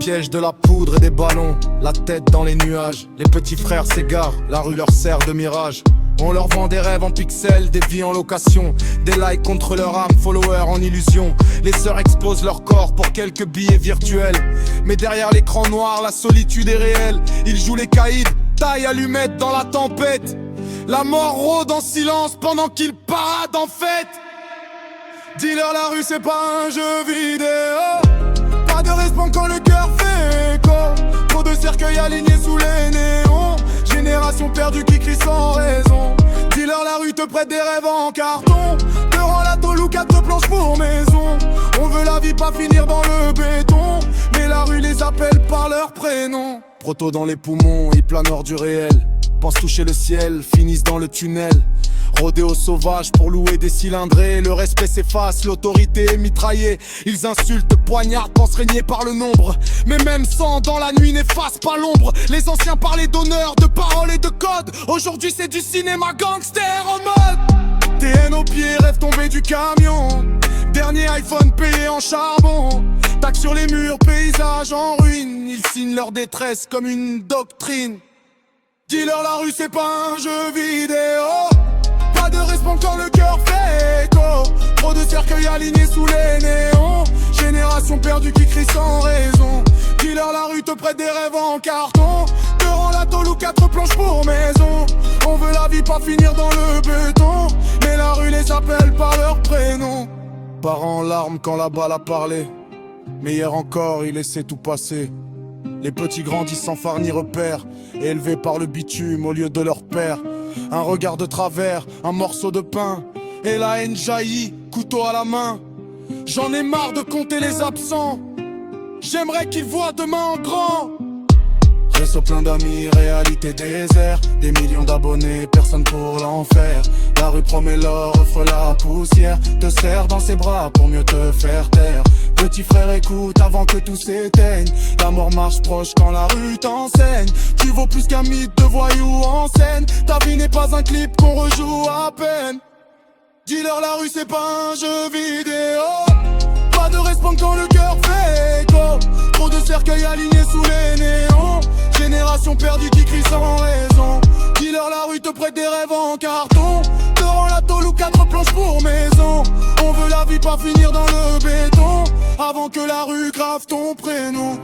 piège, de la poudre et des ballons, la tête dans les nuages. Les petits frères s'égarent, la rue leur sert de mirage. On leur vend des rêves en pixels, des vies en location, des likes contre leur âme, followers en illusion. Les sœurs exposent leur corps pour quelques billets virtuels. Mais derrière l'écran noir, la solitude est réelle. Ils jouent les caïds, taille allumette dans la tempête. La mort rôde en silence pendant qu'ils paradent en fête. Dis-leur la rue c'est pas un jeu vidéo. Pas de respect quand le cœur fait écho. Trop de cercueils alignés sous les néons. Génération perdue qui crie sans raison. Dis-leur la rue te prête des rêves en carton. Te rend la tôle ou 4 planches pour maison. On veut la vie pas finir dans le béton. Mais la rue les appelle par leur prénom. Proto dans les poumons, ils planent hors du réel. Pensent toucher le ciel, finissent dans le tunnel. Rodéo sauvage pour louer des cylindrés. Le respect s'efface, l'autorité est mitraillée. Ils insultent, poignardent, pensent régner par le nombre. Mais même sans dans la nuit n'efface pas l'ombre. Les anciens parlaient d'honneur, de paroles et de code. Aujourd'hui c'est du cinéma gangster en mode TN au pied, rêve tombé du camion. Dernier iPhone payé en charbon. Tac sur les murs, paysage en ruine. Ils signent leur détresse comme une doctrine. Dis-leur la rue c'est pas un jeu vidéo. Pas de respect quand le cœur fait écho. Trop de cercueils alignés sous les néons. Génération perdue qui crie sans raison. Dis-leur la rue te prête des rêves en carton. Te rend la tôle ou 4 planches pour maison. On veut la vie pas finir dans le béton. Mais la rue les appelle par leur prénom. Parents en larmes quand la balle a parlé. Mais hier encore il laissait tout passer. Les petits grandissent sans phare ni repère, élevés par le bitume au lieu de leur père. Un regard de travers, un morceau de pain, et la haine jaillit, couteau à la main. J'en ai marre de compter les absents. J'aimerais qu'ils voient demain en grand. Réseau plein d'amis, réalité désert. Des millions d'abonnés, personne pour l'enfer. La rue promet l'or, offre la poussière. Te serre dans ses bras pour mieux te faire taire. Petit frère écoute avant que tout s'éteigne. La mort marche proche quand la rue t'enseigne. Tu vaux plus qu'un mythe de voyous en scène. Ta vie n'est pas un clip qu'on rejoue à peine. Dis-leur la rue c'est pas un jeu vidéo. Pas de respect quand le cœur fait écho. Trop de cercueils alignés sous les néons. Génération perdue qui crie sans raison. Dis-leur la rue te prête des rêves en carton. Te rend la tôle ou 4 planches pour maison. On veut la vie pas finir dans le béton. Avant que la rue grave ton prénom.